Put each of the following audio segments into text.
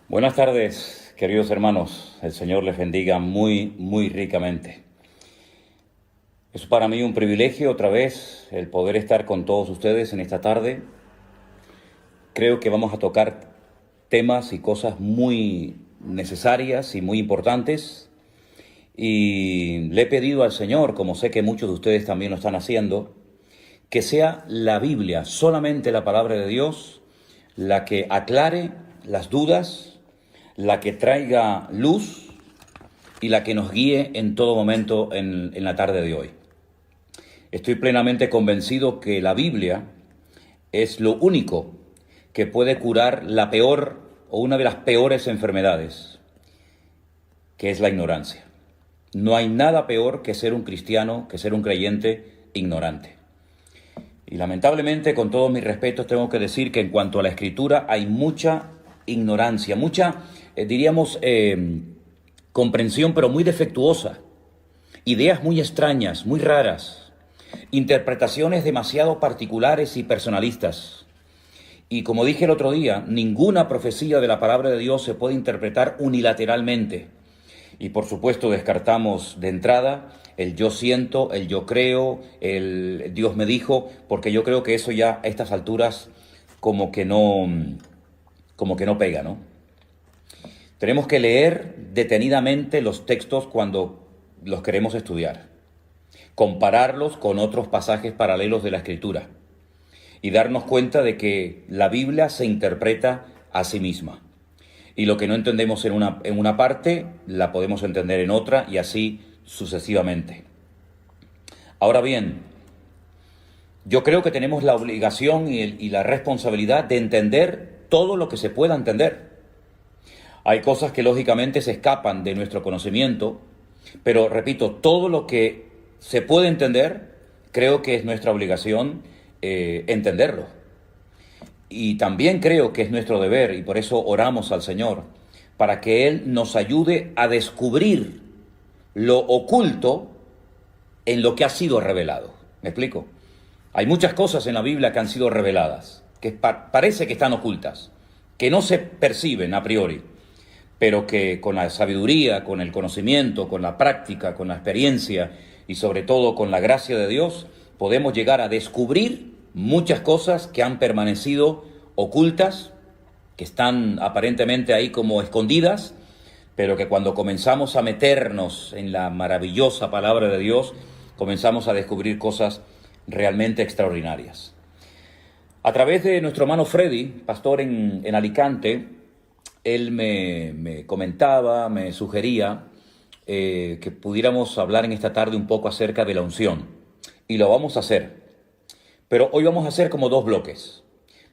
Buenas tardes, queridos hermanos. El Señor les bendiga muy ricamente. Es para mí un privilegio otra vez el poder estar con todos ustedes en esta tarde. Creo que vamos a tocar temas y cosas muy necesarias y muy importantes. Y le he pedido al Señor, como sé que muchos de ustedes también lo están haciendo, que sea la Biblia, solamente la palabra de Dios, la que aclare las dudas, la que traiga luz y la que nos guíe en todo momento en la tarde de hoy. Estoy plenamente convencido que la Biblia es lo único que puede curar la peor o una de las peores enfermedades, que es la ignorancia. No hay nada peor que ser un cristiano, que ser un creyente ignorante. Y lamentablemente, con todos mis respetos, tengo que decir que en cuanto a la Escritura hay mucha ignorancia, mucha, diríamos, comprensión, pero muy defectuosa. Ideas muy extrañas, muy raras. Interpretaciones demasiado particulares y personalistas. Y como dije el otro día, ninguna profecía de la palabra de Dios se puede interpretar unilateralmente. Y por supuesto descartamos de entrada el yo siento, el yo creo, el Dios me dijo, porque yo creo que eso ya a estas alturas como que no pega, ¿no? Tenemos que leer detenidamente los textos cuando los queremos estudiar, compararlos con otros pasajes paralelos de la Escritura y darnos cuenta de que la Biblia se interpreta a sí misma. Y lo que no entendemos en una parte, la podemos entender en otra y así sucesivamente. Ahora bien, yo creo que tenemos la obligación y la responsabilidad de entender todo lo que se pueda entender. Hay cosas que lógicamente se escapan de nuestro conocimiento, pero repito, todo lo que se puede entender, creo que es nuestra obligación entenderlo. Y también creo que es nuestro deber, y por eso oramos al Señor, para que Él nos ayude a descubrir lo oculto en lo que ha sido revelado. ¿Me explico? Hay muchas cosas en la Biblia que han sido reveladas, que parece que están ocultas, que no se perciben a priori, pero que con la sabiduría, con el conocimiento, con la práctica, con la experiencia y sobre todo con la gracia de Dios, podemos llegar a descubrir muchas cosas que han permanecido ocultas, que están aparentemente ahí como escondidas, pero que cuando comenzamos a meternos en la maravillosa palabra de Dios, comenzamos a descubrir cosas realmente extraordinarias. A través de nuestro hermano Freddy, pastor en Alicante, él me comentaba, me sugería que pudiéramos hablar en esta tarde un poco acerca de la unción. Y lo vamos a hacer. Pero hoy vamos a hacer como dos bloques.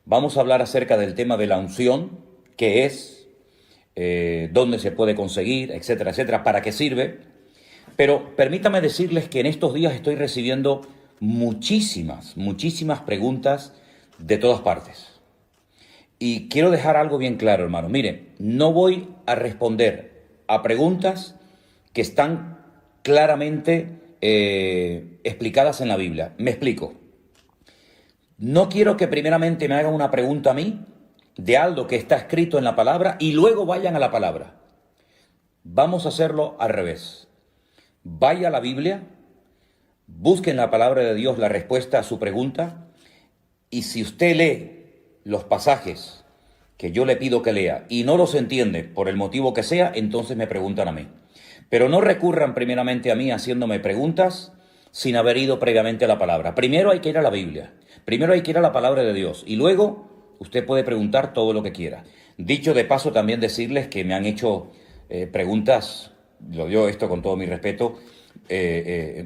Vamos a hablar acerca del tema de la unción, qué es, dónde se puede conseguir, etcétera, etcétera, para qué sirve. Pero permítame decirles que en estos días estoy recibiendo muchísimas preguntas de todas partes. Y quiero dejar algo bien claro, hermano. Mire, no voy a responder a preguntas que están claramente explicadas en la Biblia. Me explico. No quiero que primeramente me hagan una pregunta a mí de algo que está escrito en la palabra y luego vayan a la palabra. Vamos a hacerlo al revés. Vaya a la Biblia, busque en la palabra de Dios la respuesta a su pregunta y si usted lee los pasajes que yo le pido que lea y no los entiende por el motivo que sea, entonces me preguntan a mí. Pero no recurran primeramente a mí haciéndome preguntas sin haber ido previamente a la palabra. Primero hay que ir a la Biblia. Primero hay que ir a la palabra de Dios y luego usted puede preguntar todo lo que quiera. Dicho de paso, también decirles que me han hecho preguntas, lo digo esto con todo mi respeto,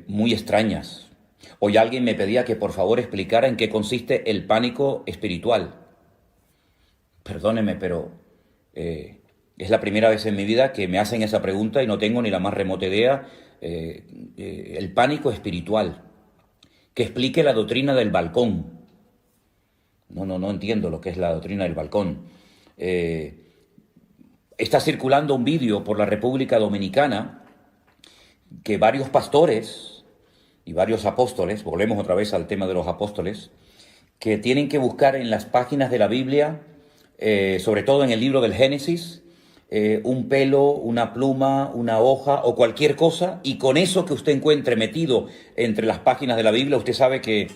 muy extrañas. Hoy alguien me pedía que por favor explicara en qué consiste el pánico espiritual. Perdóneme, pero es la primera vez en mi vida que me hacen esa pregunta y no tengo ni la más remota idea. El pánico espiritual. Que explique la doctrina del balcón. No entiendo lo que es la doctrina del balcón. Está circulando un vídeo por la República Dominicana que varios pastores y varios apóstoles, volvemos otra vez al tema de los apóstoles, que tienen que buscar en las páginas de la Biblia, sobre todo en el libro del Génesis, un pelo, una pluma, una hoja o cualquier cosa, y con eso que usted encuentre metido entre las páginas de la Biblia, usted sabe que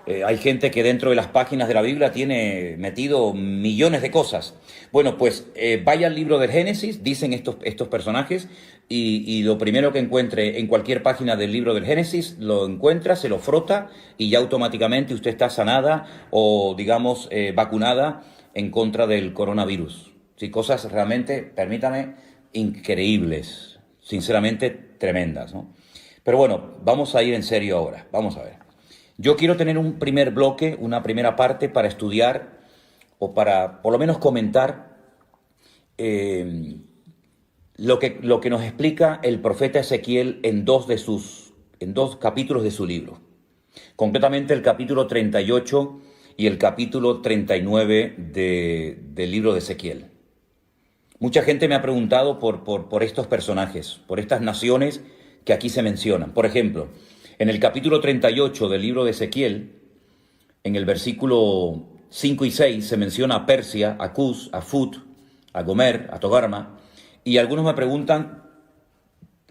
hay gente que dentro de las páginas de la Biblia tiene metido millones de cosas. Bueno, pues vaya al libro del Génesis, dicen estos personajes, y lo primero que encuentre en cualquier página del libro del Génesis, lo encuentra, se lo frota y ya automáticamente usted está sanada o, digamos, vacunada en contra del coronavirus. Sí, cosas realmente, permítame, increíbles, sinceramente tremendas, ¿no? Pero bueno, vamos a ir en serio ahora, vamos a ver. Yo quiero tener un primer bloque, una primera parte para estudiar o para por lo menos comentar lo que nos explica el profeta Ezequiel en dos capítulos de su libro. Concretamente el capítulo 38 y el capítulo 39 del libro de Ezequiel. Mucha gente me ha preguntado por estos personajes, por estas naciones que aquí se mencionan. Por ejemplo, en el capítulo 38 del libro de Ezequiel, en el versículo 5 y 6, se menciona a Persia, a Cus, a Fut, a Gomer, a Togarma, y algunos me preguntan,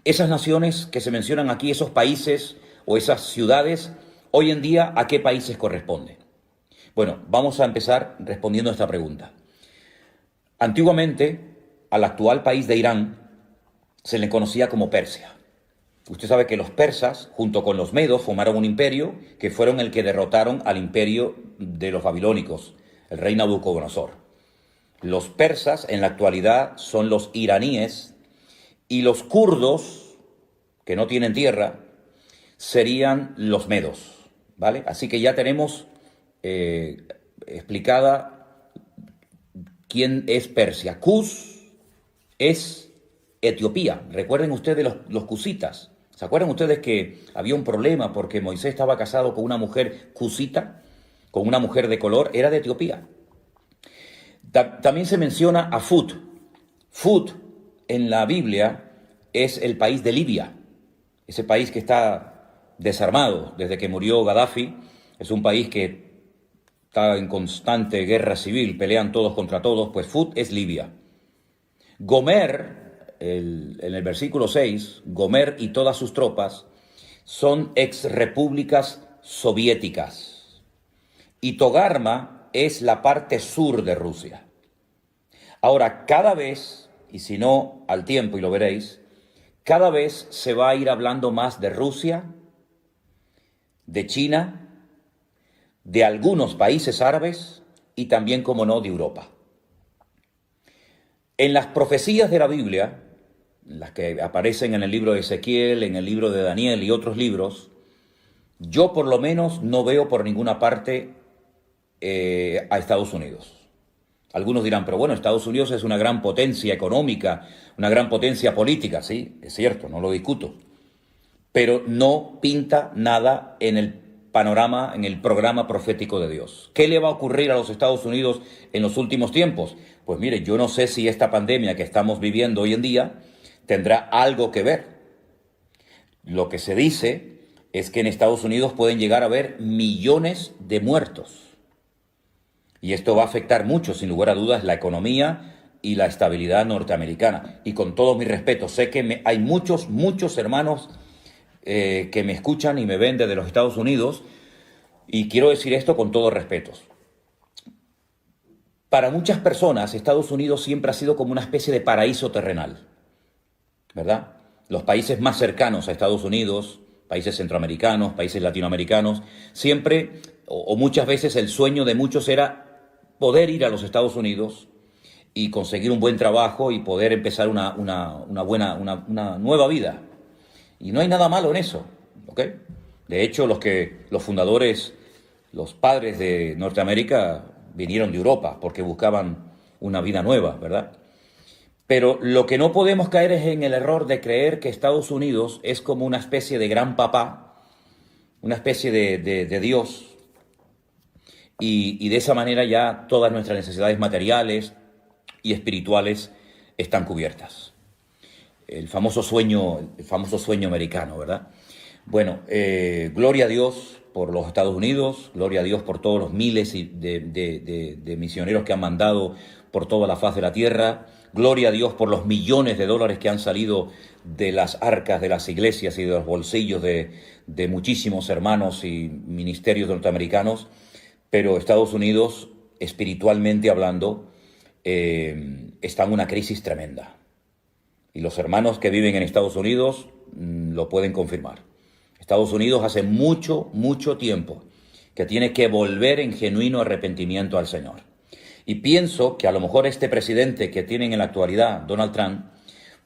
esas naciones que se mencionan aquí, esos países o esas ciudades, hoy en día, ¿a qué países corresponden? Bueno, vamos a empezar respondiendo a esta pregunta. Antiguamente, al actual país de Irán se le conocía como Persia. Usted sabe que los persas, junto con los medos, formaron un imperio que fueron el que derrotaron al imperio de los babilónicos, el rey Nabucodonosor. Los persas en la actualidad son los iraníes y los kurdos, que no tienen tierra, serían los medos, ¿vale? Así que ya tenemos explicada quién es Persia. Cus es Etiopía. Recuerden ustedes los cusitas. ¿Se acuerdan ustedes que había un problema porque Moisés estaba casado con una mujer cusita, con una mujer de color? Era de Etiopía. También se menciona a Fut. Fut en la Biblia es el país de Libia, ese país que está desarmado desde que murió Gaddafi. Es un país que está en constante guerra civil, pelean todos contra todos, pues Fut es Libia. Gomer, en el versículo 6, Gomer y todas sus tropas son exrepúblicas soviéticas. Y Togarma es la parte sur de Rusia. Ahora, cada vez, y si no al tiempo y lo veréis, cada vez se va a ir hablando más de Rusia, de China, de algunos países árabes y también, como no, de Europa. En las profecías de la Biblia, las que aparecen en el libro de Ezequiel, en el libro de Daniel y otros libros, yo por lo menos no veo por ninguna parte a Estados Unidos. Algunos dirán, pero bueno, Estados Unidos es una gran potencia económica, una gran potencia política, sí, es cierto, no lo discuto, pero no pinta nada en el panorama, en el programa profético de Dios. ¿Qué le va a ocurrir a los Estados Unidos en los últimos tiempos? Pues mire, yo no sé si esta pandemia que estamos viviendo hoy en día tendrá algo que ver. Lo que se dice es que en Estados Unidos pueden llegar a haber millones de muertos. Y esto va a afectar mucho, sin lugar a dudas, la economía y la estabilidad norteamericana. Y con todo mi respeto, sé que hay muchos hermanos que me escuchan y me ven desde los Estados Unidos, y quiero decir esto con todo respeto. Para muchas personas, Estados Unidos siempre ha sido como una especie de paraíso terrenal, ¿verdad? Los países más cercanos a Estados Unidos, países centroamericanos, países latinoamericanos, siempre o muchas veces el sueño de muchos era poder ir a los Estados Unidos y conseguir un buen trabajo y poder empezar una nueva vida. Y no hay nada malo en eso, ¿ok? De hecho, los fundadores, los padres de Norteamérica vinieron de Europa porque buscaban una vida nueva, ¿verdad? Pero lo que no podemos caer es en el error de creer que Estados Unidos es como una especie de gran papá, una especie de Dios, y de esa manera ya todas nuestras necesidades materiales y espirituales están cubiertas. El famoso sueño americano, ¿verdad? Bueno, gloria a Dios por los Estados Unidos, gloria a Dios por todos los miles de misioneros que han mandado por toda la faz de la tierra. Gloria a Dios por los millones de dólares que han salido de las arcas de las iglesias y de los bolsillos de muchísimos hermanos y ministerios norteamericanos. Pero Estados Unidos, espiritualmente hablando, está en una crisis tremenda. Y los hermanos que viven en Estados Unidos lo pueden confirmar. Estados Unidos hace mucho, mucho tiempo que tiene que volver en genuino arrepentimiento al Señor. Y pienso que a lo mejor este presidente que tienen en la actualidad, Donald Trump,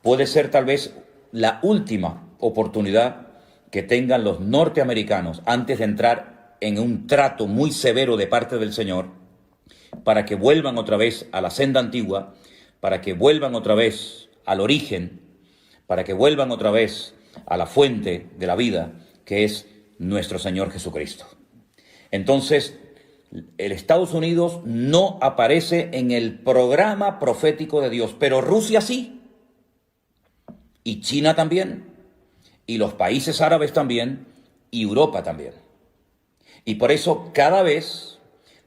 puede ser tal vez la última oportunidad que tengan los norteamericanos antes de entrar en un trato muy severo de parte del Señor, para que vuelvan otra vez a la senda antigua, para que vuelvan otra vez al origen, para que vuelvan otra vez a la fuente de la vida, que es nuestro Señor Jesucristo. Entonces, el Estados Unidos no aparece en el programa profético de Dios, pero Rusia sí, y China también, y los países árabes también, y Europa también. Y por eso cada vez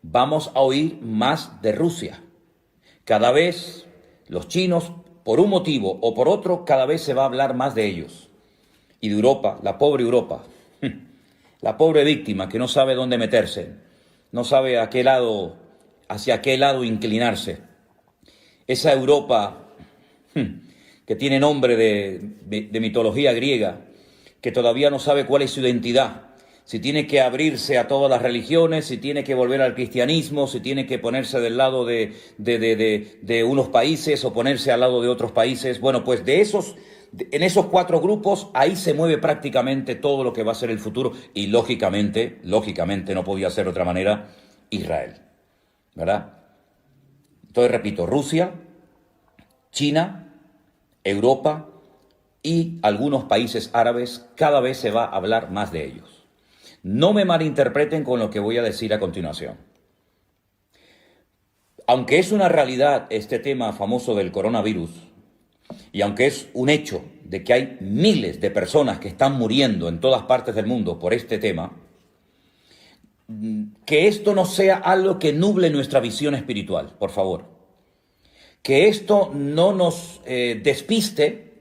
vamos a oír más de Rusia. Cada vez los chinos, por un motivo o por otro, cada vez se va a hablar más de ellos. Y de Europa, la pobre Europa, la pobre víctima que no sabe dónde meterse, no sabe hacia qué lado inclinarse. Esa Europa que tiene nombre de mitología griega, que todavía no sabe cuál es su identidad, si tiene que abrirse a todas las religiones, si tiene que volver al cristianismo, si tiene que ponerse del lado de unos países o ponerse al lado de otros países. Bueno, pues en esos cuatro grupos, ahí se mueve prácticamente todo lo que va a ser el futuro. Y lógicamente, no podía ser de otra manera, Israel, ¿verdad? Entonces, repito, Rusia, China, Europa y algunos países árabes, cada vez se va a hablar más de ellos. No me malinterpreten con lo que voy a decir a continuación. Aunque es una realidad este tema famoso del coronavirus, y aunque es un hecho de que hay miles de personas que están muriendo en todas partes del mundo por este tema, que esto no sea algo que nuble nuestra visión espiritual, por favor. Que esto no nos despiste,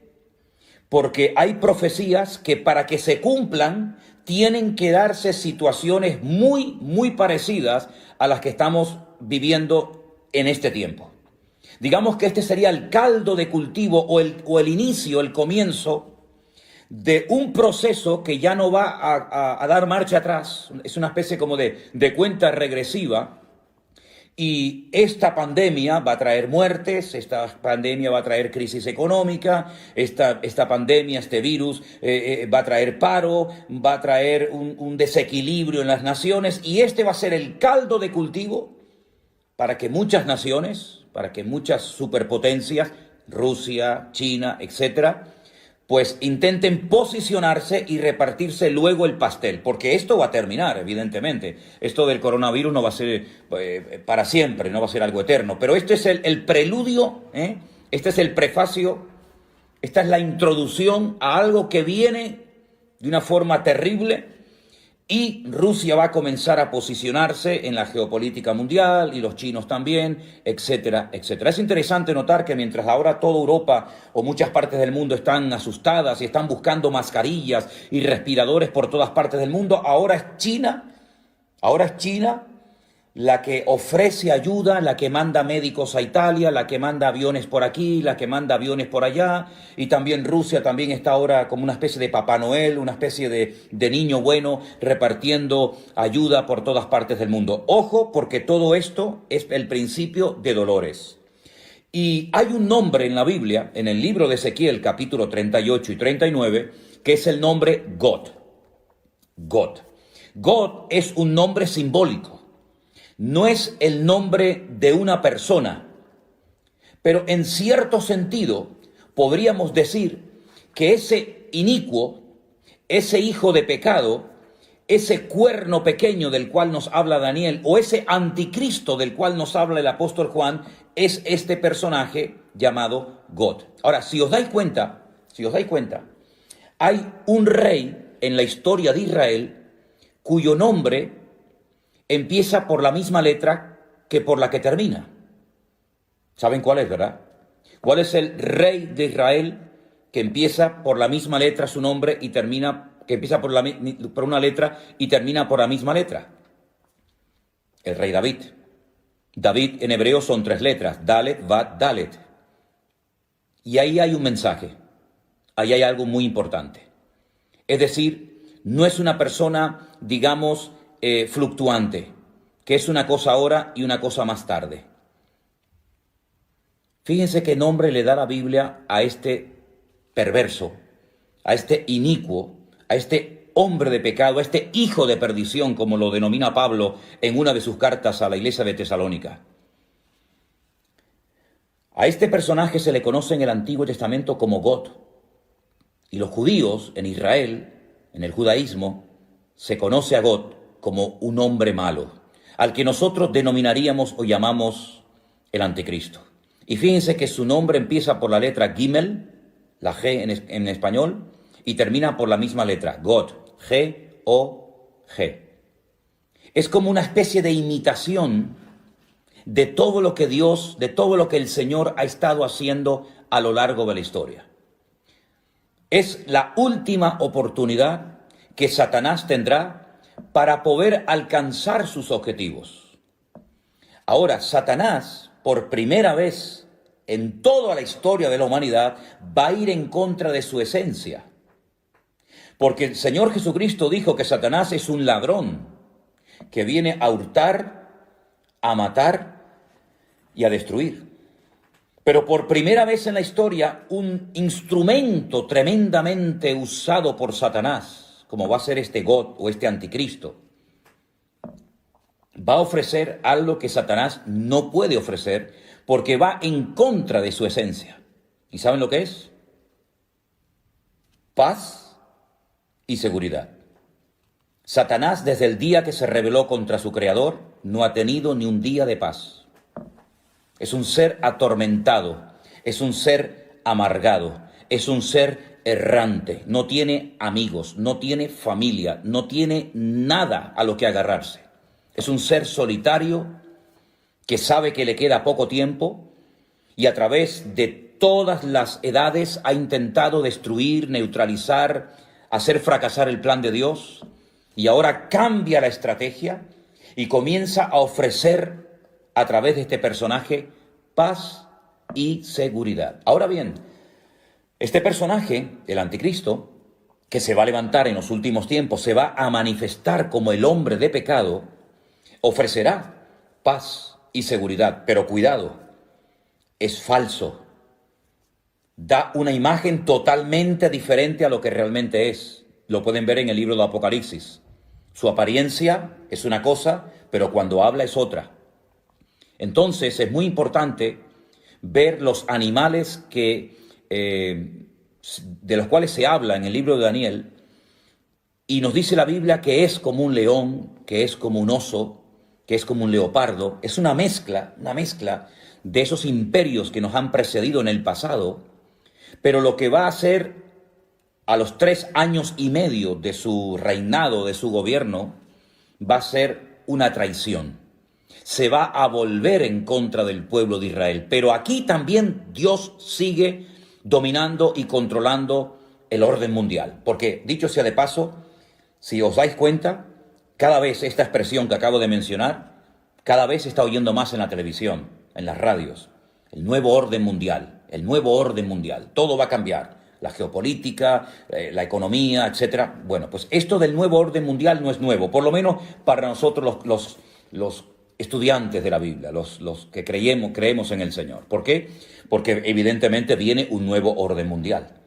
porque hay profecías que para que se cumplan tienen que darse situaciones muy, muy parecidas a las que estamos viviendo en este tiempo. Digamos que este sería el caldo de cultivo o el inicio, el comienzo de un proceso que ya no va a dar marcha atrás. Es una especie como de cuenta regresiva. Y esta pandemia va a traer muertes, esta pandemia va a traer crisis económica, esta pandemia, este virus va a traer paro, va a traer un desequilibrio en las naciones, y este va a ser el caldo de cultivo para que muchas naciones, para que muchas superpotencias, Rusia, China, etcétera, pues intenten posicionarse y repartirse luego el pastel, porque esto va a terminar, evidentemente. Esto del coronavirus no va a ser para siempre, no va a ser algo eterno, pero este es el preludio, este es el prefacio, esta es la introducción a algo que viene de una forma terrible, y Rusia va a comenzar a posicionarse en la geopolítica mundial, y los chinos también, etcétera, etcétera. Es interesante notar que mientras ahora toda Europa o muchas partes del mundo están asustadas y están buscando mascarillas y respiradores por todas partes del mundo, ahora es China la que ofrece ayuda, la que manda médicos a Italia, la que manda aviones por aquí, la que manda aviones por allá, y también Rusia también está ahora como una especie de Papá Noel, una especie de niño bueno repartiendo ayuda por todas partes del mundo. Ojo, porque todo esto es el principio de dolores. Y hay un nombre en la Biblia, en el libro de Ezequiel, capítulo 38 y 39, que es el nombre God. God. God es un nombre simbólico. No es el nombre de una persona, pero en cierto sentido podríamos decir que ese inicuo, ese hijo de pecado, ese cuerno pequeño del cual nos habla Daniel, o ese anticristo del cual nos habla el apóstol Juan, es este personaje llamado God. Ahora, si os dais cuenta, hay un rey en la historia de Israel cuyo nombre empieza por la misma letra que por la que termina. ¿Saben cuál es, verdad? ¿Cuál es el rey de Israel que empieza por la misma letra su nombre y termina, que empieza por una letra y termina por la misma letra? El rey David. David en hebreo son 3 letras, Dalet, Bat, Dalet. Y ahí hay un mensaje, ahí hay algo muy importante. Es decir, no es una persona, digamos, fluctuante, que es una cosa ahora y una cosa más tarde. Fíjense qué nombre le da la Biblia a este perverso, a este inicuo, a este hombre de pecado, a este hijo de perdición, como lo denomina Pablo en una de sus cartas a la iglesia de Tesalónica. A este personaje se le conoce en el Antiguo Testamento como God. Y los judíos en Israel, en el judaísmo, se conoce a God como un hombre malo, al que nosotros denominaríamos o llamamos el anticristo. Y fíjense que su nombre empieza por la letra Gimel, la G en español, y termina por la misma letra, God, G-O-G. Es como una especie de imitación de todo lo que Dios, de todo lo que el Señor ha estado haciendo a lo largo de la historia. Es la última oportunidad que Satanás tendrá para poder alcanzar sus objetivos. Ahora, Satanás, por primera vez en toda la historia de la humanidad, va a ir en contra de su esencia. Porque el Señor Jesucristo dijo que Satanás es un ladrón que viene a hurtar, a matar y a destruir. Pero por primera vez en la historia, un instrumento tremendamente usado por Satanás, como va a ser este God o este anticristo, va a ofrecer algo que Satanás no puede ofrecer porque va en contra de su esencia. ¿Y saben lo que es? Paz y seguridad. Satanás, desde el día que se rebeló contra su creador, no ha tenido ni un día de paz. Es un ser atormentado, es un ser amargado, es un ser errante, no tiene amigos, no tiene familia, no tiene nada a lo que agarrarse. Es un ser solitario que sabe que le queda poco tiempo y a través de todas las edades ha intentado destruir, neutralizar, hacer fracasar el plan de Dios, y ahora cambia la estrategia y comienza a ofrecer a través de este personaje paz y seguridad. Ahora bien, este personaje, el anticristo, que se va a levantar en los últimos tiempos, se va a manifestar como el hombre de pecado, ofrecerá paz y seguridad, pero cuidado, es falso. Da una imagen totalmente diferente a lo que realmente es. Lo pueden ver en el libro de Apocalipsis. Su apariencia es una cosa, pero cuando habla es otra. Entonces es muy importante ver los animales de los cuales se habla en el libro de Daniel, y nos dice la Biblia que es como un león, que es como un oso, que es como un leopardo. Es una mezcla de esos imperios que nos han precedido en el pasado, pero lo que va a hacer a los 3 años y medio de su reinado, de su gobierno, va a ser una traición. Se va a volver en contra del pueblo de Israel. Pero aquí también Dios sigue dominando y controlando el orden mundial. Porque, dicho sea de paso, si os dais cuenta, cada vez esta expresión que acabo de mencionar, cada vez se está oyendo más en la televisión, en las radios. El nuevo orden mundial, el nuevo orden mundial. Todo va a cambiar. La geopolítica, la economía, etcétera. Bueno, pues esto del nuevo orden mundial no es nuevo, por lo menos para nosotros los estudiantes de la Biblia, los que creemos en el Señor. ¿Por qué? Porque evidentemente viene un nuevo orden mundial.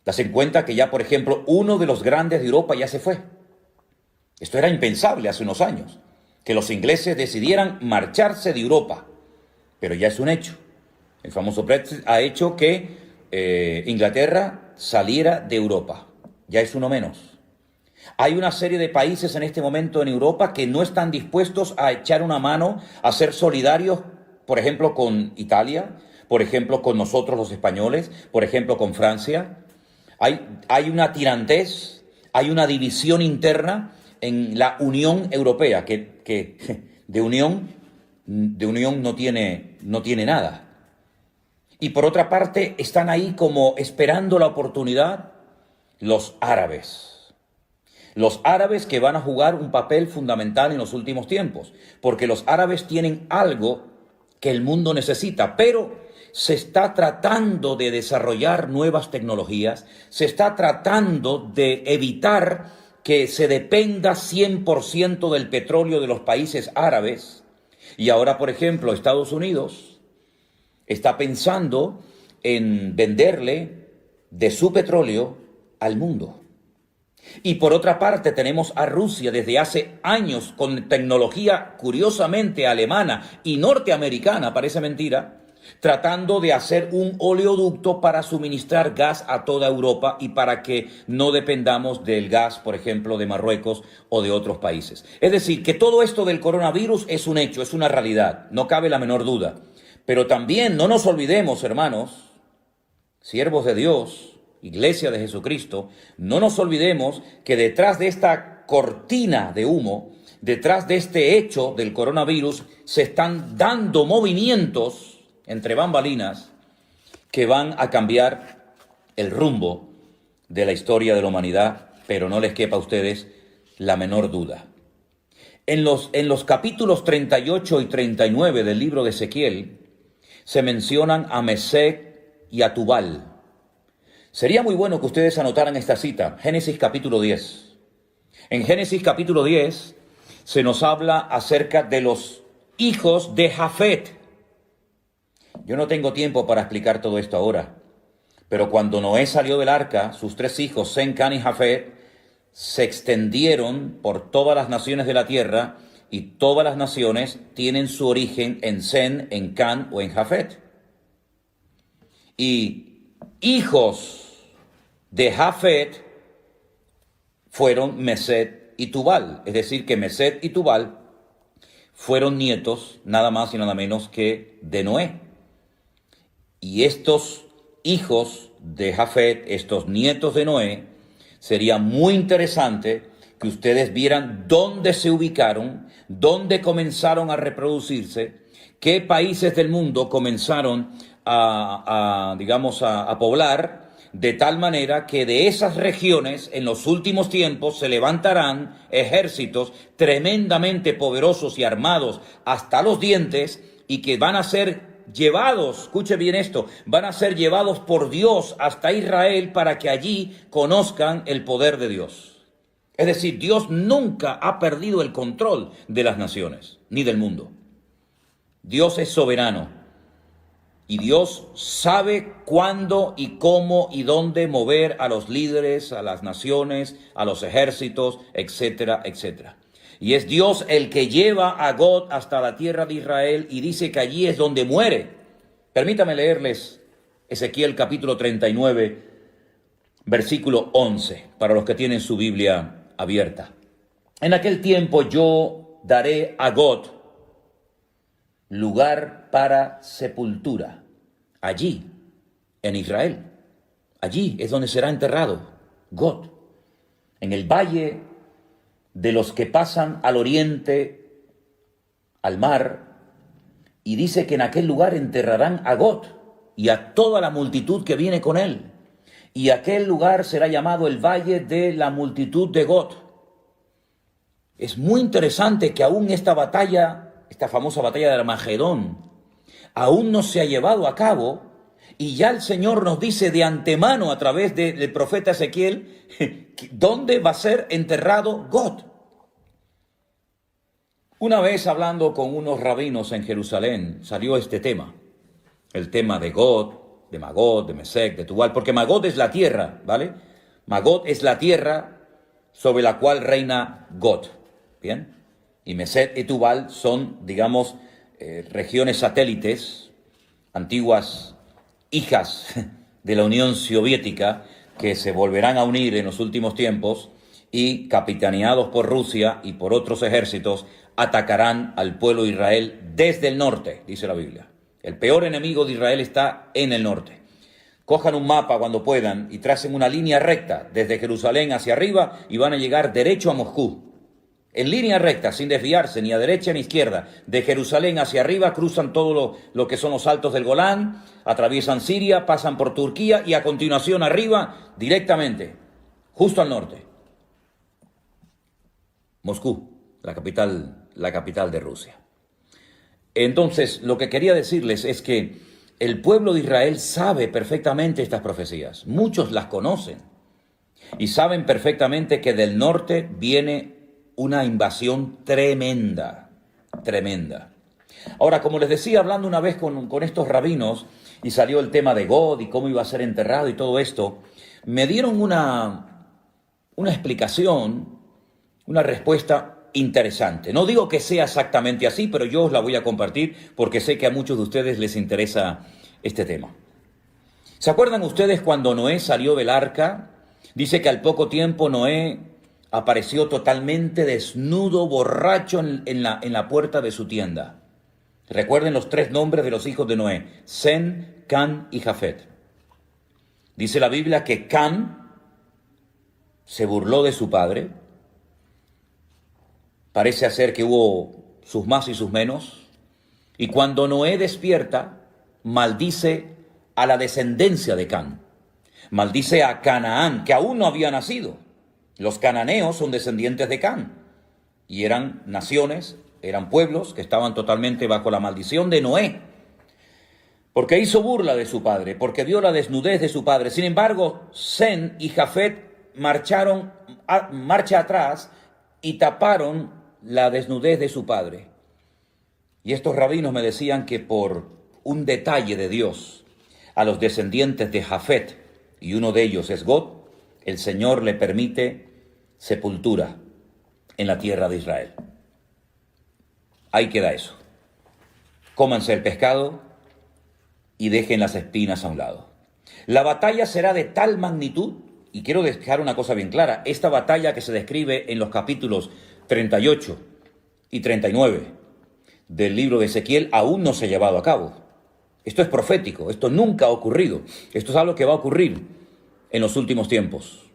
Das en cuenta que ya, por ejemplo, uno de los grandes de Europa ya se fue. Esto era impensable hace unos años, que los ingleses decidieran marcharse de Europa, pero ya es un hecho. El famoso Brexit ha hecho que Inglaterra saliera de Europa. Ya es uno menos. Hay una serie de países en este momento en Europa que no están dispuestos a echar una mano, a ser solidarios, por ejemplo, con Italia, por ejemplo, con nosotros los españoles, por ejemplo, con Francia. Hay una tirantez, hay una división interna en la Unión Europea, que de unión no tiene nada. Y por otra parte, están ahí como esperando la oportunidad los árabes. Los árabes que van a jugar un papel fundamental en los últimos tiempos, porque los árabes tienen algo que el mundo necesita, pero se está tratando de desarrollar nuevas tecnologías, se está tratando de evitar que se dependa 100% del petróleo de los países árabes. Y ahora, por ejemplo, Estados Unidos está pensando en venderle de su petróleo al mundo. Y por otra parte tenemos a Rusia desde hace años con tecnología curiosamente alemana y norteamericana, parece mentira, tratando de hacer un oleoducto para suministrar gas a toda Europa y para que no dependamos del gas, por ejemplo, de Marruecos o de otros países. Es decir, que todo esto del coronavirus es un hecho, es una realidad, no cabe la menor duda. Pero también no nos olvidemos, hermanos, siervos de Dios, Iglesia de Jesucristo, no nos olvidemos que detrás de esta cortina de humo, detrás de este hecho del coronavirus, se están dando movimientos entre bambalinas que van a cambiar el rumbo de la historia de la humanidad, pero no les quepa a ustedes la menor duda. En los capítulos 38 y 39 del libro de Ezequiel se mencionan a Mesec y a Tubal. Sería muy bueno que ustedes anotaran esta cita, Génesis capítulo 10. En Génesis capítulo 10 se nos habla acerca de los hijos de Jafet. Yo no tengo tiempo para explicar todo esto ahora, pero cuando Noé salió del arca, sus tres hijos, Sem, Cam y Jafet, se extendieron por todas las naciones de la tierra y todas las naciones tienen su origen en Sem, en Cam o en Jafet. Y hijos de Jafet fueron Mesed y Tubal, es decir, que Mesed y Tubal fueron nietos nada más y nada menos que de Noé. Y estos hijos de Jafet, estos nietos de Noé, sería muy interesante que ustedes vieran dónde se ubicaron, dónde comenzaron a reproducirse, qué países del mundo comenzaron a poblar, de tal manera que de esas regiones en los últimos tiempos se levantarán ejércitos tremendamente poderosos y armados hasta los dientes y que van a ser llevados, escuche bien esto, van a ser llevados por Dios hasta Israel para que allí conozcan el poder de Dios. Es decir, Dios nunca ha perdido el control de las naciones, ni del mundo. Dios es soberano. Y Dios sabe cuándo y cómo y dónde mover a los líderes, a las naciones, a los ejércitos, etcétera, etcétera. Y es Dios el que lleva a God hasta la tierra de Israel y dice que allí es donde muere. Permítame leerles Ezequiel capítulo 39, versículo 11, para los que tienen su Biblia abierta. En aquel tiempo yo daré a God lugar para sepultura, allí, en Israel. Allí es donde será enterrado God, en el valle de los que pasan al oriente, al mar, y dice que en aquel lugar enterrarán a God y a toda la multitud que viene con él. Y aquel lugar será llamado el valle de la multitud de God. Es muy interesante que aún esta batalla, esta famosa batalla de Armagedón, aún no se ha llevado a cabo, y ya el Señor nos dice de antemano a través del profeta Ezequiel dónde va a ser enterrado God. Una vez hablando con unos rabinos en Jerusalén, salió este tema, el tema de God, de Magog, de Mesec, de Tubal, porque Magog es la tierra, ¿vale? Magog es la tierra sobre la cual reina God, ¿bien? Y Mesec y Tubal son, digamos, regiones satélites, antiguas hijas de la Unión Soviética, que se volverán a unir en los últimos tiempos y, capitaneados por Rusia y por otros ejércitos, atacarán al pueblo de Israel desde el norte, dice la Biblia. El peor enemigo de Israel está en el norte. Cojan un mapa cuando puedan y tracen una línea recta desde Jerusalén hacia arriba y van a llegar derecho a Moscú. en línea recta, sin desviarse ni a derecha ni a izquierda, de Jerusalén hacia arriba, cruzan todo lo que son los altos del Golán, atraviesan Siria, pasan por Turquía y a continuación arriba, directamente, justo al norte, Moscú, la capital de Rusia. Entonces, lo que quería decirles es que el pueblo de Israel sabe perfectamente estas profecías. Muchos las conocen y saben perfectamente que del norte viene una invasión tremenda, tremenda. Ahora, como les decía, hablando una vez con estos rabinos, y salió el tema de God y cómo iba a ser enterrado y todo esto, me dieron una explicación, una respuesta interesante. No digo que sea exactamente así, pero yo os la voy a compartir porque sé que a muchos de ustedes les interesa este tema. ¿Se acuerdan ustedes cuando Noé salió del arca? Dice que al poco tiempo Noé apareció totalmente desnudo, borracho en la puerta de su tienda. Recuerden los 3 nombres de los hijos de Noé: Sem, Can y Jafet. Dice la Biblia que Can se burló de su padre. Parece ser que hubo sus más y sus menos. Y cuando Noé despierta, maldice a la descendencia de Can. Maldice a Canaán, que aún no había nacido. Los cananeos son descendientes de Can. Y eran naciones, eran pueblos que estaban totalmente bajo la maldición de Noé. Porque hizo burla de su padre, porque vio la desnudez de su padre. Sin embargo, Sem y Jafet marcharon marcha atrás y taparon la desnudez de su padre. Y estos rabinos me decían que por un detalle de Dios a los descendientes de Jafet, y uno de ellos es God, el Señor le permite sepultura en la tierra de Israel. Ahí queda eso. Cómanse el pescado y dejen las espinas a un lado. La batalla será de tal magnitud, y quiero dejar una cosa bien clara, esta batalla que se describe en los capítulos 38 y 39 del libro de Ezequiel aún no se ha llevado a cabo. Esto es profético, esto nunca ha ocurrido. Esto es algo que va a ocurrir en los últimos tiempos.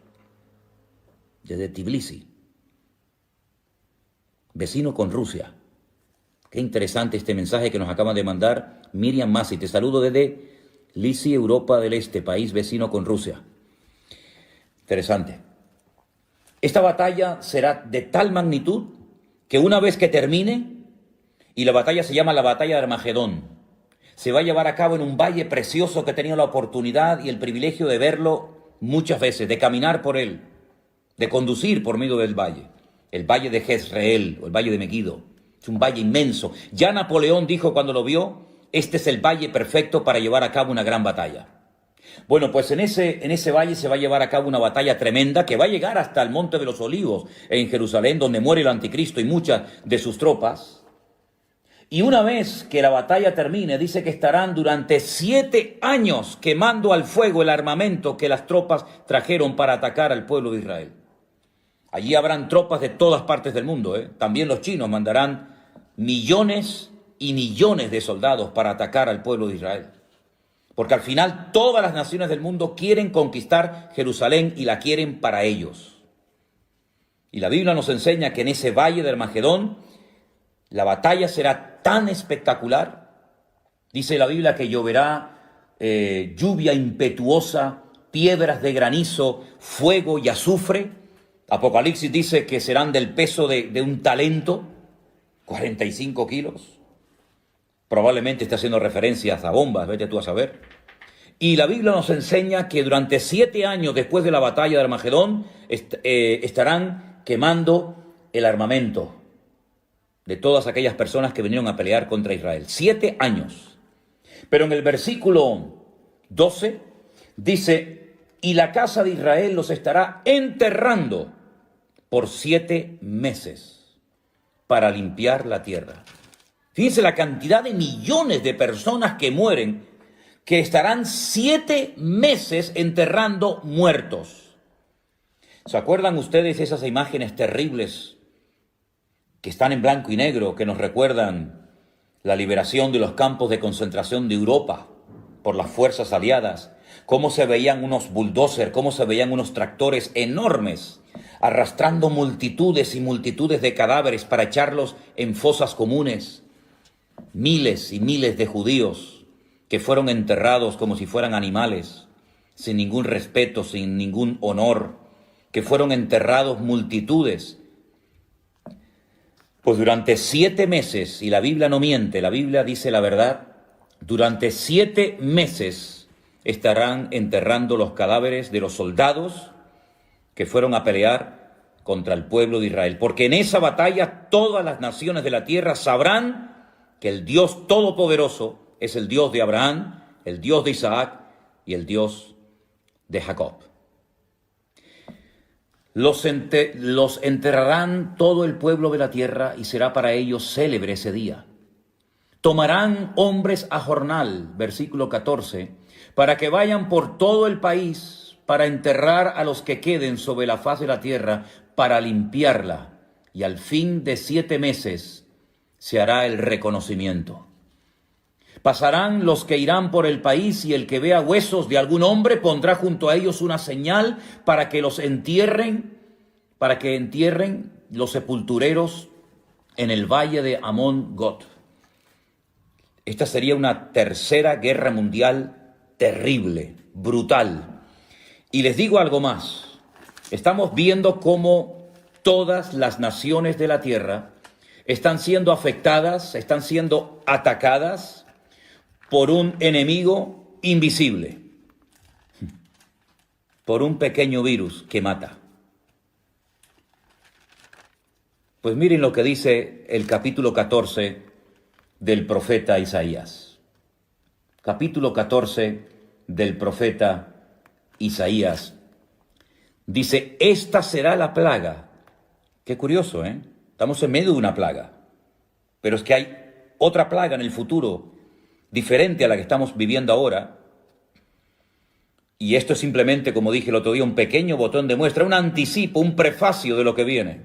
Desde Tbilisi, vecino con Rusia. Qué interesante este mensaje que nos acaba de mandar Miriam Masi. Te saludo desde Tbilisi, Europa del Este, país vecino con Rusia. Interesante. Esta batalla será de tal magnitud que una vez que termine, y la batalla se llama la batalla de Armagedón, se va a llevar a cabo en un valle precioso que he tenido la oportunidad y el privilegio de verlo muchas veces, de caminar por él, de conducir por medio del valle. El valle de Jezreel o el valle de Megiddo. Es un valle inmenso. Ya Napoleón dijo cuando lo vio, este es el valle perfecto para llevar a cabo una gran batalla. Bueno, pues en ese valle se va a llevar a cabo una batalla tremenda que va a llegar hasta el Monte de los Olivos en Jerusalén, donde muere el anticristo y muchas de sus tropas. Y una vez que la batalla termine, dice que estarán durante 7 años quemando al fuego el armamento que las tropas trajeron para atacar al pueblo de Israel. Allí habrán tropas de todas partes del mundo, ¿eh? También los chinos mandarán millones y millones de soldados para atacar al pueblo de Israel. Porque al final todas las naciones del mundo quieren conquistar Jerusalén y la quieren para ellos. Y la Biblia nos enseña que en ese valle de Armagedón la batalla será tan espectacular. Dice la Biblia que lloverá lluvia impetuosa, piedras de granizo, fuego y azufre. Apocalipsis dice que serán del peso de un talento, 45 kilos. Probablemente está haciendo referencias a bombas, vete tú a saber. Y la Biblia nos enseña que durante 7 años después de la batalla de Armagedón estarán quemando el armamento de todas aquellas personas que vinieron a pelear contra Israel. 7 años. Pero en el versículo 12 dice, y la casa de Israel los estará enterrando por 7 meses para limpiar la tierra. Fíjense la cantidad de millones de personas que mueren, que estarán 7 meses enterrando muertos. ¿Se acuerdan ustedes esas imágenes terribles que están en blanco y negro, que nos recuerdan la liberación de los campos de concentración de Europa por las fuerzas aliadas? Cómo se veían unos bulldozers, cómo se veían unos tractores enormes arrastrando multitudes y multitudes de cadáveres para echarlos en fosas comunes. Miles y miles de judíos que fueron enterrados como si fueran animales, sin ningún respeto, sin ningún honor, que fueron enterrados multitudes. Pues durante 7 meses, y la Biblia no miente, la Biblia dice la verdad, durante 7 meses estarán enterrando los cadáveres de los soldados que fueron a pelear contra el pueblo de Israel. Porque en esa batalla todas las naciones de la tierra sabrán que el Dios Todopoderoso es el Dios de Abraham, el Dios de Isaac y el Dios de Jacob. Los enterrarán todo el pueblo de la tierra y será para ellos célebre ese día. Tomarán hombres a jornal, versículo 14, para que vayan por todo el país para enterrar a los que queden sobre la faz de la tierra, para limpiarla, y al fin de 7 meses se hará el reconocimiento. Pasarán los que irán por el país, y el que vea huesos de algún hombre pondrá junto a ellos una señal para que entierren los sepultureros en el valle de Amón Got. Esta sería una tercera guerra mundial terrible, brutal. Y les digo algo más. Estamos viendo cómo todas las naciones de la tierra están siendo afectadas, están siendo atacadas por un enemigo invisible, por un pequeño virus que mata. Pues miren lo que dice el capítulo 14 del profeta Isaías. Capítulo 14 del profeta Isaías. Dice, esta será la plaga. Qué curioso, ¿eh? Estamos en medio de una plaga. Pero es que hay otra plaga en el futuro, diferente a la que estamos viviendo ahora. Y esto es simplemente, como dije el otro día, un pequeño botón de muestra, un anticipo, un prefacio de lo que viene.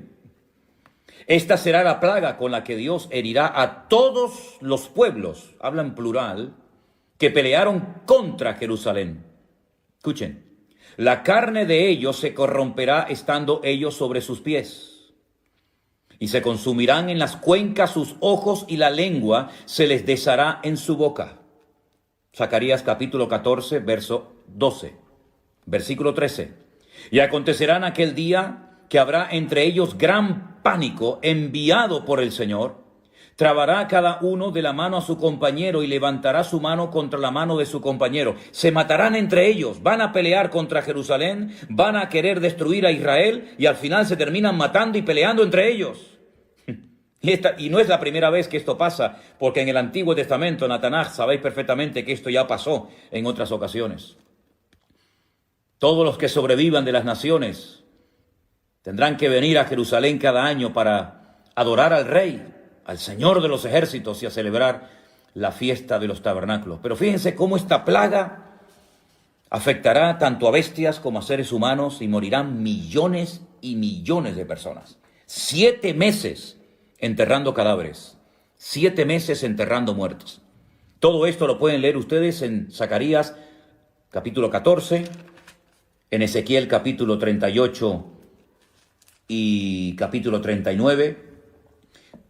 Esta será la plaga con la que Dios herirá a todos los pueblos, habla en plural, que pelearon contra Jerusalén. Escuchen, la carne de ellos se corromperá estando ellos sobre sus pies, y se consumirán en las cuencas sus ojos, y la lengua se les deshará en su boca. Zacarías capítulo 14, verso 12, versículo 13. Y acontecerá en aquel día que habrá entre ellos gran pánico enviado por el Señor. Trabará cada uno de la mano a su compañero y levantará su mano contra la mano de su compañero. Se matarán entre ellos, van a pelear contra Jerusalén, van a querer destruir a Israel y al final se terminan matando y peleando entre ellos. Y no es la primera vez que esto pasa, porque en el Antiguo Testamento, en la Tanaj, sabéis perfectamente que esto ya pasó en otras ocasiones. Todos los que sobrevivan de las naciones tendrán que venir a Jerusalén cada año para adorar al Rey, al Señor de los ejércitos, y a celebrar la fiesta de los tabernáculos. Pero fíjense cómo esta plaga afectará tanto a bestias como a seres humanos, y morirán millones y millones de personas. 7 meses enterrando cadáveres, 7 meses enterrando muertos. Todo esto lo pueden leer ustedes en Zacarías capítulo 14, en Ezequiel capítulo 38 y capítulo 39.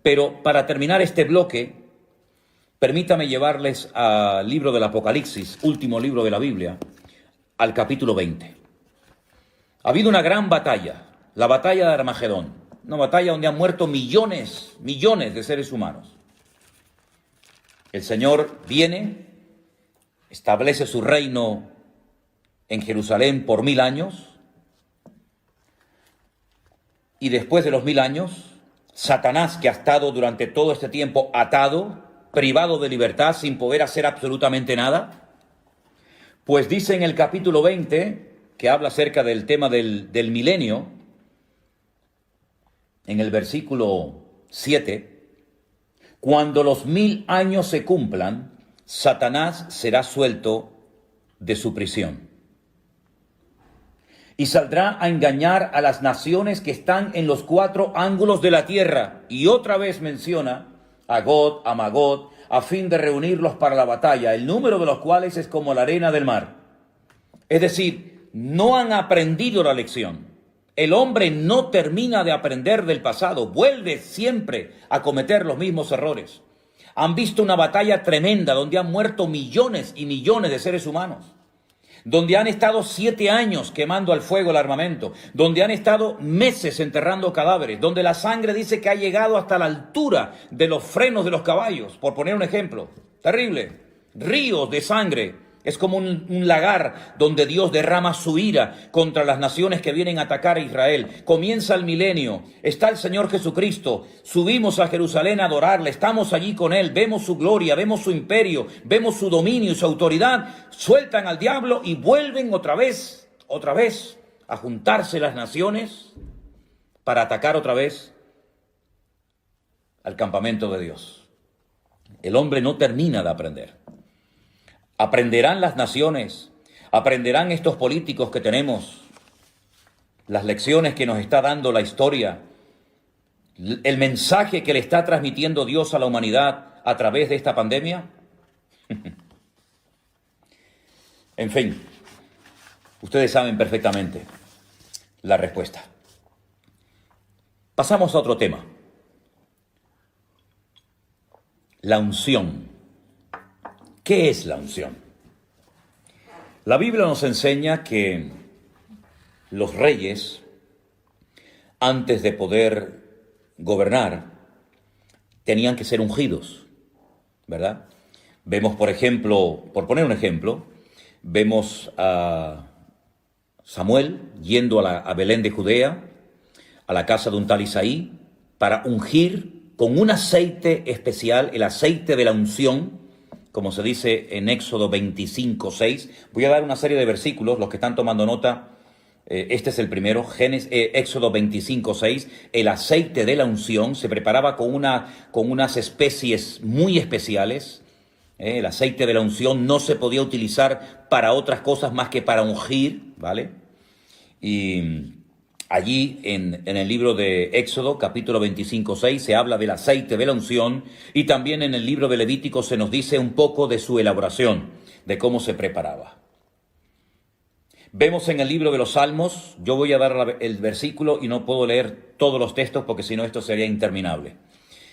Pero para terminar este bloque, permítame llevarles al libro del Apocalipsis, último libro de la Biblia, al capítulo 20. Ha habido una gran batalla, la batalla de Armagedón, una batalla donde han muerto millones de seres humanos. El Señor viene, establece su reino en Jerusalén por 1000 años, y después de los 1000 años, Satanás, que ha estado durante todo este tiempo atado, privado de libertad, sin poder hacer absolutamente nada, pues dice en el capítulo 20, que habla acerca del tema del milenio, en el versículo 7, cuando los 1000 años se cumplan, Satanás será suelto de su prisión y saldrá a engañar a las naciones que están en los 4 ángulos de la tierra. Y otra vez menciona a Gog, a Magog, a fin de reunirlos para la batalla, el número de los cuales es como la arena del mar. Es decir, no han aprendido la lección. El hombre no termina de aprender del pasado, vuelve siempre a cometer los mismos errores. Han visto una batalla tremenda donde han muerto millones y millones de seres humanos, donde han estado 7 años quemando al fuego el armamento, donde han estado meses enterrando cadáveres, donde la sangre dice que ha llegado hasta la altura de los frenos de los caballos, por poner un ejemplo. Terrible. Ríos de sangre. Es como un lagar donde Dios derrama su ira contra las naciones que vienen a atacar a Israel. Comienza el milenio, está el Señor Jesucristo, subimos a Jerusalén a adorarle, estamos allí con Él, vemos su gloria, vemos su imperio, vemos su dominio y su autoridad, sueltan al diablo y vuelven otra vez a juntarse las naciones para atacar otra vez al campamento de Dios. El hombre no termina de aprender. Aprenderán las naciones, aprenderán estos políticos que tenemos, las lecciones que nos está dando la historia, el mensaje que le está transmitiendo Dios a la humanidad a través de esta pandemia. En fin, ustedes saben perfectamente la respuesta. Pasamos a otro tema. La unción. ¿Qué es la unción? La Biblia nos enseña que los reyes, antes de poder gobernar, tenían que ser ungidos, ¿verdad? Vemos, por ejemplo, por poner un ejemplo, vemos a Samuel yendo a Belén de Judea, a la casa de un tal Isaí, para ungir con un aceite especial, el aceite de la unción, como se dice en Éxodo 25:6. Voy a dar una serie de versículos, los que están tomando nota, este es el primero, Éxodo 25:6. El aceite de la unción se preparaba con unas especies muy especiales. El aceite de la unción no se podía utilizar para otras cosas más que para ungir, ¿vale? Y allí en el libro de Éxodo, capítulo 25:6, se habla del aceite de la unción, y también en el libro de Levítico se nos dice un poco de su elaboración, de cómo se preparaba. Vemos en el libro de los Salmos, yo voy a dar el versículo y no puedo leer todos los textos porque si no esto sería interminable.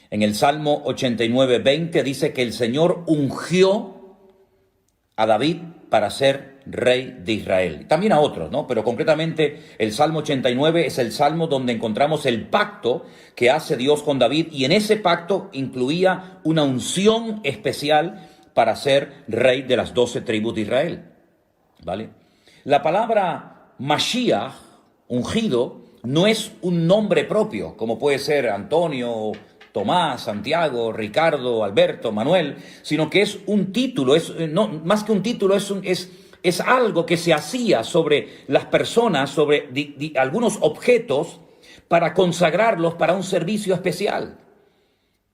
En el Salmo 89:20 dice que el Señor ungió a David para ser rey de Israel. También a otros, ¿no? Pero concretamente el Salmo 89 es el salmo donde encontramos el pacto que hace Dios con David, y en ese pacto incluía una unción especial para ser rey de las 12 tribus de Israel, ¿vale? La palabra Mashiach, ungido, no es un nombre propio, como puede ser Antonio, Tomás, Santiago, Ricardo, Alberto, Manuel, sino que es un título, más que un título, es algo que se hacía sobre las personas, sobre algunos objetos, para consagrarlos para un servicio especial.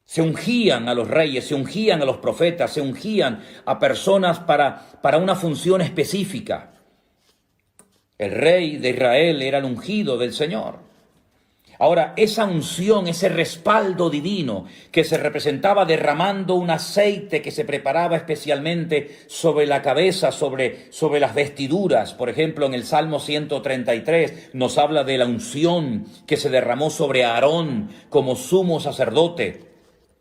Se ungían a los reyes, se ungían a los profetas, se ungían a personas para una función específica. El rey de Israel era el ungido del Señor. Ahora, esa unción, ese respaldo divino que se representaba derramando un aceite que se preparaba especialmente sobre la cabeza, sobre las vestiduras. Por ejemplo, en el Salmo 133 nos habla de la unción que se derramó sobre Aarón como sumo sacerdote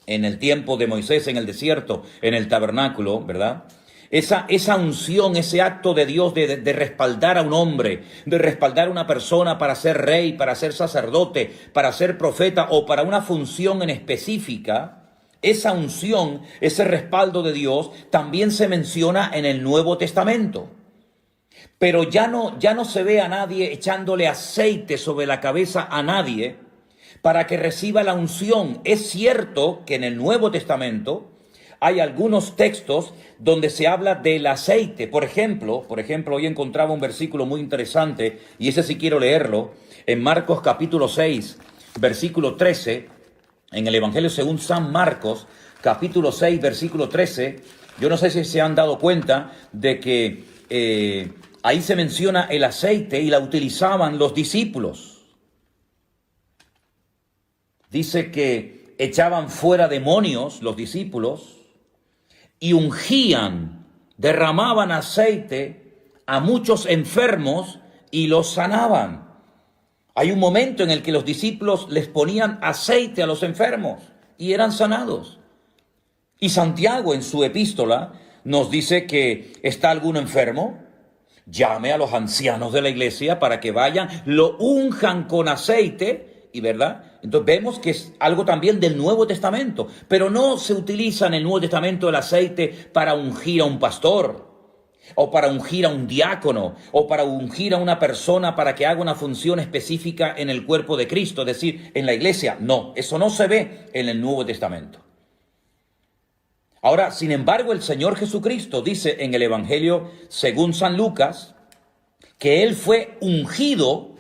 en el tiempo de Moisés en el desierto, en el tabernáculo, ¿verdad? Esa unción, ese acto de Dios de respaldar a un hombre, de respaldar a una persona para ser rey, para ser sacerdote, para ser profeta o para una función en específica, esa unción, ese respaldo de Dios también se menciona en el Nuevo Testamento. Pero ya no se ve a nadie echándole aceite sobre la cabeza a nadie para que reciba la unción. Es cierto que en el Nuevo Testamento hay algunos textos donde se habla del aceite. Por ejemplo, hoy encontraba un versículo muy interesante, y ese sí quiero leerlo, en Marcos capítulo 6, versículo 13, en el Evangelio según San Marcos, capítulo 6, versículo 13, yo no sé si se han dado cuenta de que ahí se menciona el aceite y la utilizaban los discípulos. Dice que echaban fuera demonios los discípulos, y ungían, derramaban aceite a muchos enfermos y los sanaban. Hay un momento en el que los discípulos les ponían aceite a los enfermos y eran sanados. Y Santiago en su epístola nos dice que está alguno enfermo, llame a los ancianos de la iglesia para que vayan, lo unjan con aceite, y verdad. Entonces vemos que es algo también del Nuevo Testamento, pero no se utiliza en el Nuevo Testamento el aceite para ungir a un pastor, o para ungir a un diácono, o para ungir a una persona para que haga una función específica en el cuerpo de Cristo, es decir, en la iglesia. No, eso no se ve en el Nuevo Testamento. Ahora, sin embargo, el Señor Jesucristo dice en el Evangelio según San Lucas que Él fue ungido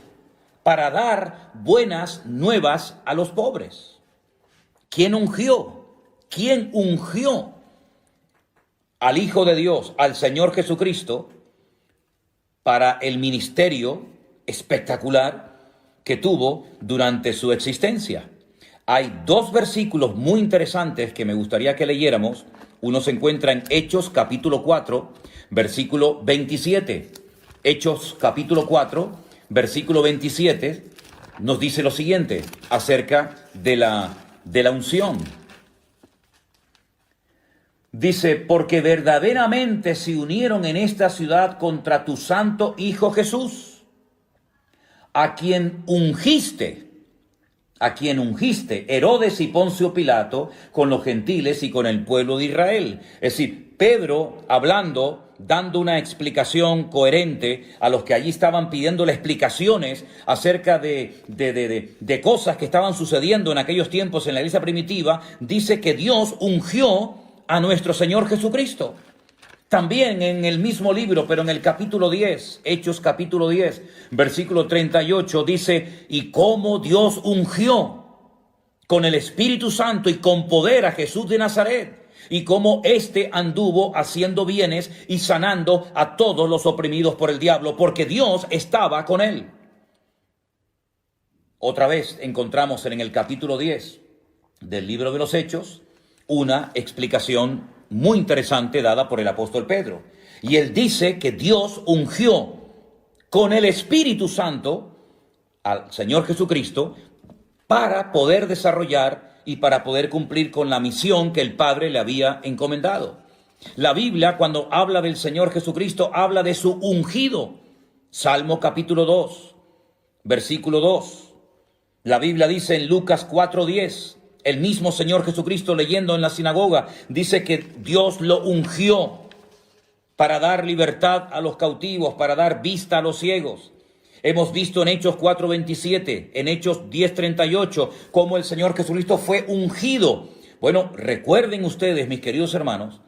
para dar buenas nuevas a los pobres. ¿Quién ungió? ¿Quién ungió al Hijo de Dios, al Señor Jesucristo, para el ministerio espectacular que tuvo durante su existencia? Hay dos versículos muy interesantes que me gustaría que leyéramos. Uno se encuentra en Hechos capítulo 4, versículo 27. Hechos capítulo 4, versículo 27, nos dice lo siguiente acerca de la unción. Dice, porque verdaderamente se unieron en esta ciudad contra tu santo Hijo Jesús, a quien ungiste, Herodes y Poncio Pilato, con los gentiles y con el pueblo de Israel. Es decir, Pedro hablando, dando una explicación coherente a los que allí estaban pidiéndole explicaciones acerca de cosas que estaban sucediendo en aquellos tiempos en la iglesia primitiva, dice que Dios ungió a nuestro Señor Jesucristo. También en el mismo libro, pero en el capítulo 10, Hechos capítulo 10, versículo 38, dice, y cómo Dios ungió con el Espíritu Santo y con poder a Jesús de Nazaret, y cómo éste anduvo haciendo bienes y sanando a todos los oprimidos por el diablo, porque Dios estaba con él. Otra vez encontramos en el capítulo 10 del libro de los Hechos una explicación muy interesante dada por el apóstol Pedro. Y él dice que Dios ungió con el Espíritu Santo al Señor Jesucristo para poder desarrollar y para poder cumplir con la misión que el Padre le había encomendado. La Biblia, cuando habla del Señor Jesucristo, habla de su ungido. Salmo capítulo 2, versículo 2. La Biblia dice en Lucas 4:10, el mismo Señor Jesucristo leyendo en la sinagoga, dice que Dios lo ungió para dar libertad a los cautivos, para dar vista a los ciegos. Hemos visto en Hechos 4:27, en Hechos 10:38, cómo el Señor Jesucristo fue ungido. Bueno, recuerden ustedes, mis queridos hermanos,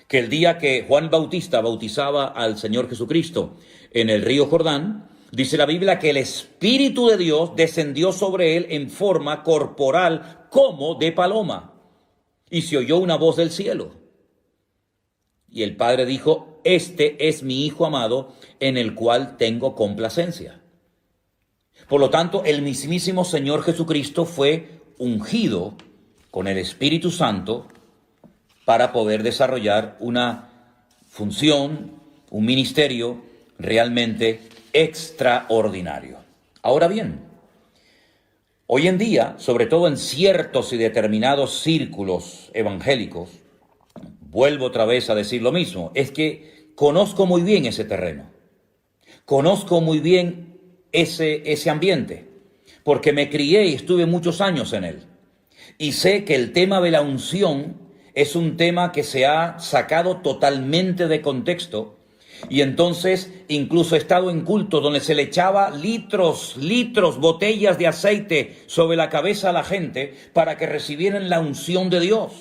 que el día que Juan Bautista bautizaba al Señor Jesucristo en el río Jordán, dice la Biblia que el Espíritu de Dios descendió sobre él en forma corporal como de paloma. Y se oyó una voz del cielo. Y el Padre dijo, este es mi Hijo amado, en el cual tengo complacencia. Por lo tanto, el mismísimo Señor Jesucristo fue ungido con el Espíritu Santo para poder desarrollar una función, un ministerio realmente extraordinario. Ahora bien, hoy en día, sobre todo en ciertos y determinados círculos evangélicos, vuelvo otra vez a decir lo mismo, es que conozco muy bien ese terreno, conozco muy bien ese ambiente, porque me crié y estuve muchos años en él, y sé que el tema de la unción es un tema que se ha sacado totalmente de contexto. Y entonces incluso he estado en culto donde se le echaba litros, botellas de aceite sobre la cabeza a la gente para que recibieran la unción de Dios.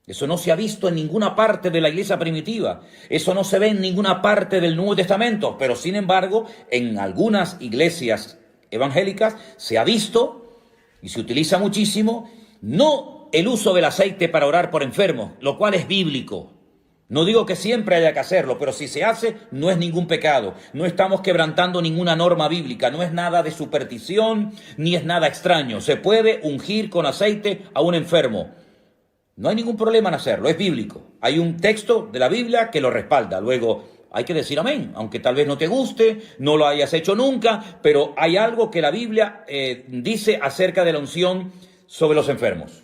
Eso no se ha visto en ninguna parte de la iglesia primitiva. Eso no se ve en ninguna parte del Nuevo Testamento. Pero sin embargo, en algunas iglesias evangélicas se ha visto y se utiliza muchísimo, no el uso del aceite para orar por enfermos, lo cual es bíblico. No digo que siempre haya que hacerlo, pero si se hace, no es ningún pecado. No estamos quebrantando ninguna norma bíblica, no es nada de superstición, ni es nada extraño. Se puede ungir con aceite a un enfermo. No hay ningún problema en hacerlo, es bíblico. Hay un texto de la Biblia que lo respalda. Luego, hay que decir amén, aunque tal vez no te guste, no lo hayas hecho nunca, pero hay algo que la Biblia dice acerca de la unción sobre los enfermos.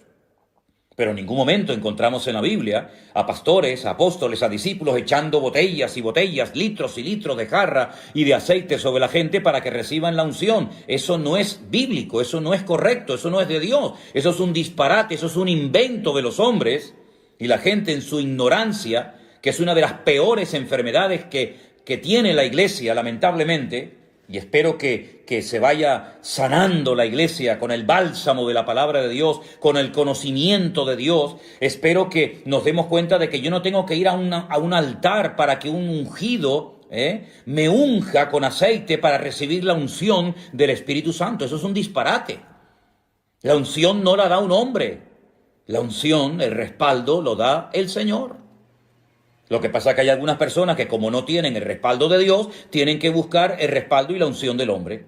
Pero en ningún momento encontramos en la Biblia a pastores, a apóstoles, a discípulos echando botellas y botellas, litros y litros de jarra y de aceite sobre la gente para que reciban la unción. Eso no es bíblico, eso no es correcto, eso no es de Dios. Eso es un disparate, eso es un invento de los hombres y la gente en su ignorancia, que es una de las peores enfermedades que tiene la iglesia, lamentablemente. Y espero que se vaya sanando la iglesia con el bálsamo de la palabra de Dios, con el conocimiento de Dios. Espero que nos demos cuenta de que yo no tengo que ir a un altar para que un ungido me unja con aceite para recibir la unción del Espíritu Santo. Eso es un disparate. La unción no la da un hombre. La unción, el respaldo, lo da el Señor. Lo que pasa es que hay algunas personas que, como no tienen el respaldo de Dios, tienen que buscar el respaldo y la unción del hombre.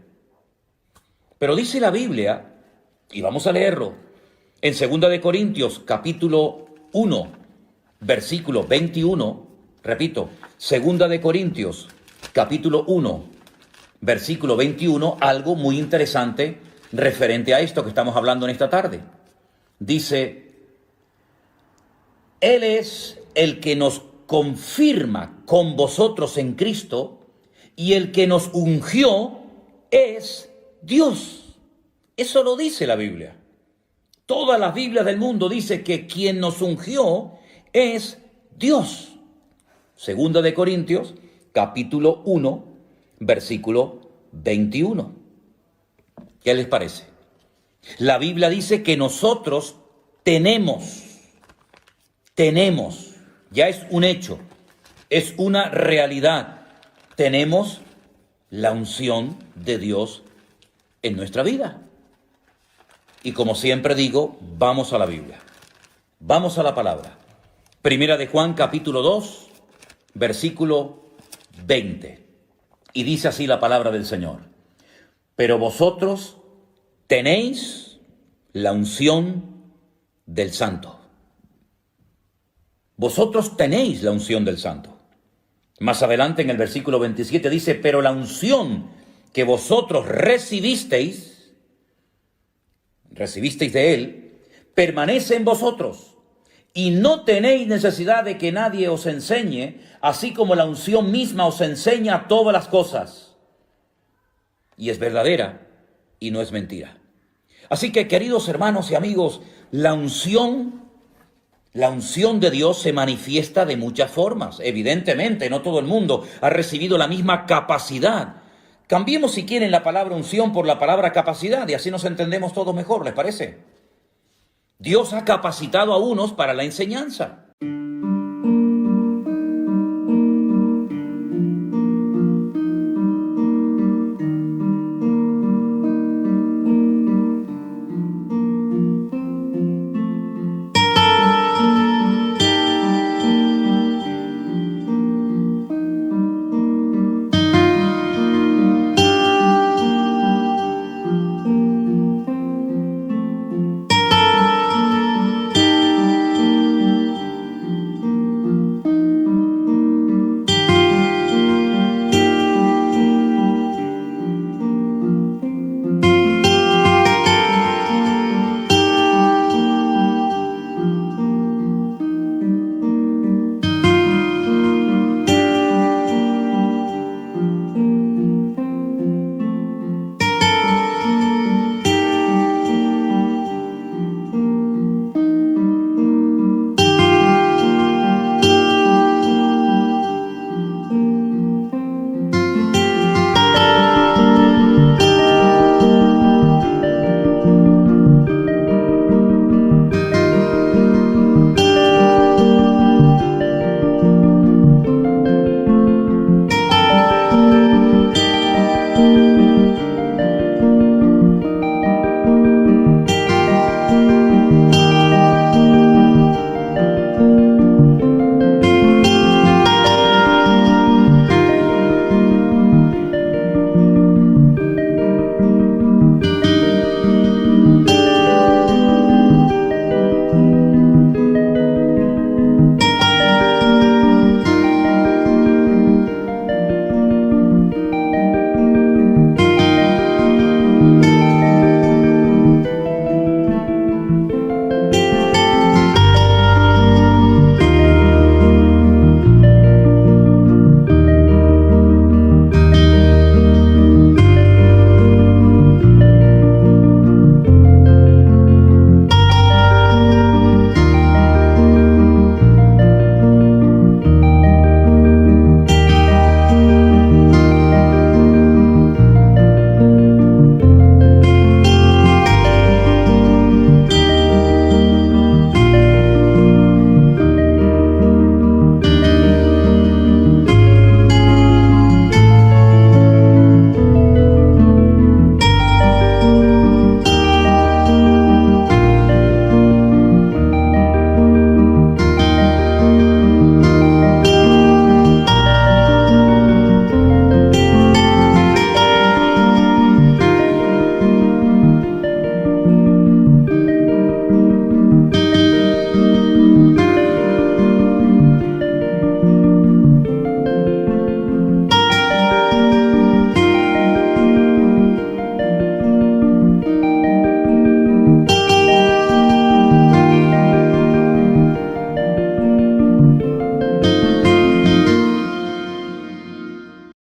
Pero dice la Biblia, y vamos a leerlo, en 2 Corintios capítulo 1, versículo 21, repito, 2 Corintios capítulo 1, versículo 21, algo muy interesante referente a esto que estamos hablando en esta tarde. Dice, Él es el que nos confirma con vosotros en Cristo, y el que nos ungió es Dios. Eso lo dice la Biblia. Todas las Biblias del mundo dice que quien nos ungió es Dios. 2 Corintios, capítulo 1, versículo 21. ¿Qué les parece? La Biblia dice que nosotros tenemos, ya es un hecho, es una realidad. Tenemos la unción de Dios en nuestra vida. Y como siempre digo, vamos a la Biblia. Vamos a la palabra. Primera de Juan, capítulo 2, versículo 20. Y dice así la palabra del Señor. Pero vosotros tenéis la unción del Santo. Vosotros tenéis la unción del Santo. Más adelante en el versículo 27 dice, pero la unción que vosotros recibisteis de Él, permanece en vosotros, y no tenéis necesidad de que nadie os enseñe, así como la unción misma os enseña todas las cosas. Y es verdadera y no es mentira. Así que, queridos hermanos y amigos, la unción de Dios se manifiesta de muchas formas. Evidentemente, no todo el mundo ha recibido la misma capacidad. Cambiemos, si quieren, la palabra unción por la palabra capacidad y así nos entendemos todos mejor, ¿les parece? Dios ha capacitado a unos para la enseñanza.